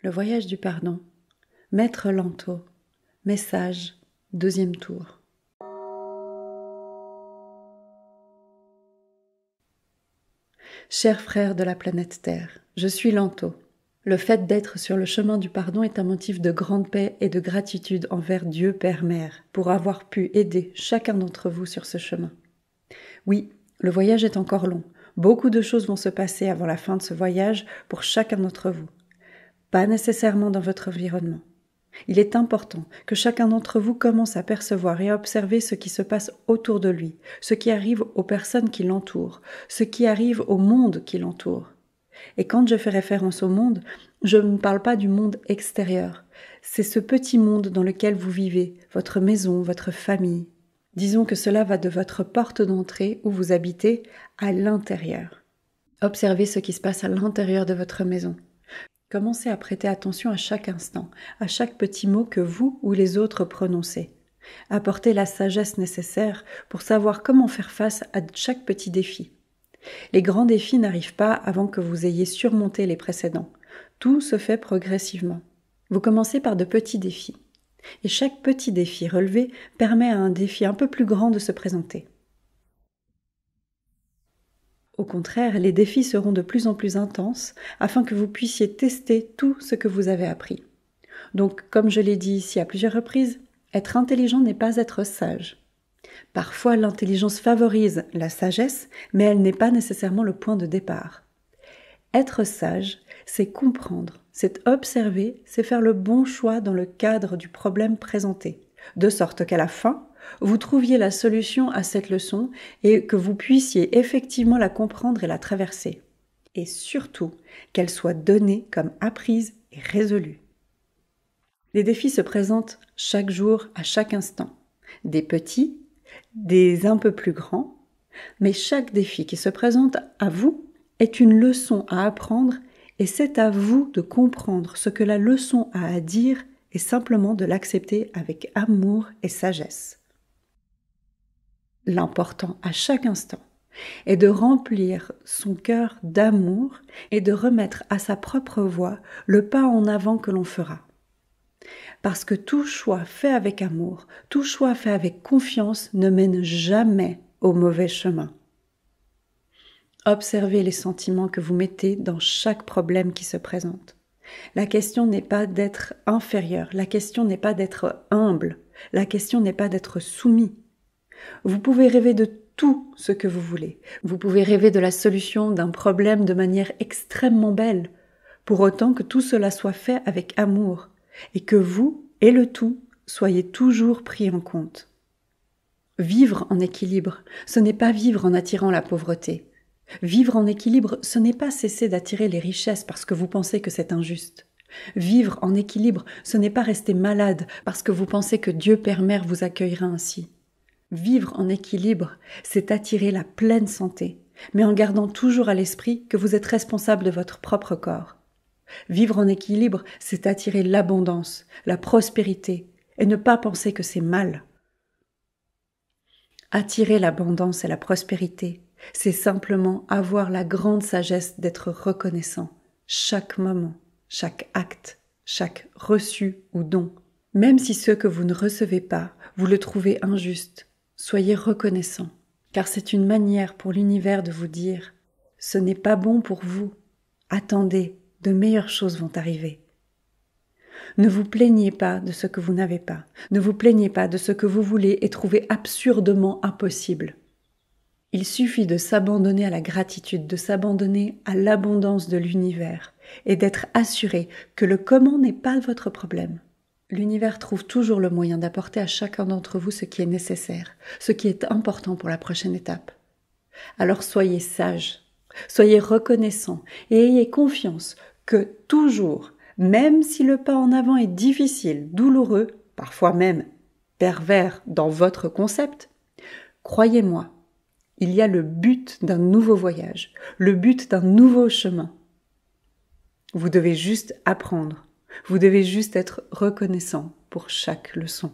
Le voyage du pardon. Maître Lanto. Message, 2e tour. Chers frères de la planète Terre, je suis Lanto. Le fait d'être sur le chemin du pardon est un motif de grande paix et de gratitude envers Dieu Père-Mère pour avoir pu aider chacun d'entre vous sur ce chemin. Oui, le voyage est encore long. Beaucoup de choses vont se passer avant la fin de ce voyage pour chacun d'entre vous. Pas nécessairement dans votre environnement. Il est important que chacun d'entre vous commence à percevoir et à observer ce qui se passe autour de lui, ce qui arrive aux personnes qui l'entourent, ce qui arrive au monde qui l'entoure. Et quand je fais référence au monde, je ne parle pas du monde extérieur. C'est ce petit monde dans lequel vous vivez, votre maison, votre famille. Disons que cela va de votre porte d'entrée où vous habitez à l'intérieur. Observez ce qui se passe à l'intérieur de votre maison. Commencez à prêter attention à chaque instant, à chaque petit mot que vous ou les autres prononcez. Apportez la sagesse nécessaire pour savoir comment faire face à chaque petit défi. Les grands défis n'arrivent pas avant que vous ayez surmonté les précédents. Tout se fait progressivement. Vous commencez par de petits défis. Et chaque petit défi relevé permet à un défi un peu plus grand de se présenter. Au contraire, les défis seront de plus en plus intenses afin que vous puissiez tester tout ce que vous avez appris. Donc, comme je l'ai dit ici à plusieurs reprises, être intelligent n'est pas être sage. Parfois, l'intelligence favorise la sagesse, mais elle n'est pas nécessairement le point de départ. Être sage, c'est comprendre, c'est observer, c'est faire le bon choix dans le cadre du problème présenté, de sorte qu'à la fin, vous trouviez la solution à cette leçon et que vous puissiez effectivement la comprendre et la traverser. Et surtout, qu'elle soit donnée comme apprise et résolue. Les défis se présentent chaque jour, à chaque instant. Des petits, des un peu plus grands, mais chaque défi qui se présente à vous est une leçon à apprendre et c'est à vous de comprendre ce que la leçon a à dire et simplement de l'accepter avec amour et sagesse. L'important à chaque instant est de remplir son cœur d'amour et de remettre à sa propre voix le pas en avant que l'on fera. Parce que tout choix fait avec amour, tout choix fait avec confiance ne mène jamais au mauvais chemin. Observez les sentiments que vous mettez dans chaque problème qui se présente. La question n'est pas d'être inférieur, la question n'est pas d'être humble, la question n'est pas d'être soumis. Vous pouvez rêver de tout ce que vous voulez. Vous pouvez rêver de la solution d'un problème de manière extrêmement belle, pour autant que tout cela soit fait avec amour, et que vous et le tout soyez toujours pris en compte. Vivre en équilibre, ce n'est pas vivre en attirant la pauvreté. Vivre en équilibre, ce n'est pas cesser d'attirer les richesses parce que vous pensez que c'est injuste. Vivre en équilibre, ce n'est pas rester malade parce que vous pensez que Dieu Père-Mère vous accueillera ainsi. Vivre en équilibre, c'est attirer la pleine santé, mais en gardant toujours à l'esprit que vous êtes responsable de votre propre corps. Vivre en équilibre, c'est attirer l'abondance, la prospérité, et ne pas penser que c'est mal. Attirer l'abondance et la prospérité, c'est simplement avoir la grande sagesse d'être reconnaissant, chaque moment, chaque acte, chaque reçu ou don. Même si ce que vous ne recevez pas, vous le trouvez injuste, soyez reconnaissant, car c'est une manière pour l'univers de vous dire « ce n'est pas bon pour vous, attendez, de meilleures choses vont arriver ». Ne vous plaignez pas de ce que vous n'avez pas, ne vous plaignez pas de ce que vous voulez et trouvez absurdement impossible. Il suffit de s'abandonner à la gratitude, de s'abandonner à l'abondance de l'univers et d'être assuré que le comment n'est pas votre problème. L'univers trouve toujours le moyen d'apporter à chacun d'entre vous ce qui est nécessaire, ce qui est important pour la prochaine étape. Alors soyez sages, soyez reconnaissants et ayez confiance que toujours, même si le pas en avant est difficile, douloureux, parfois même pervers dans votre concept, croyez-moi, il y a le but d'un nouveau voyage, le but d'un nouveau chemin. Vous devez juste apprendre. Vous devez juste être reconnaissant pour chaque leçon.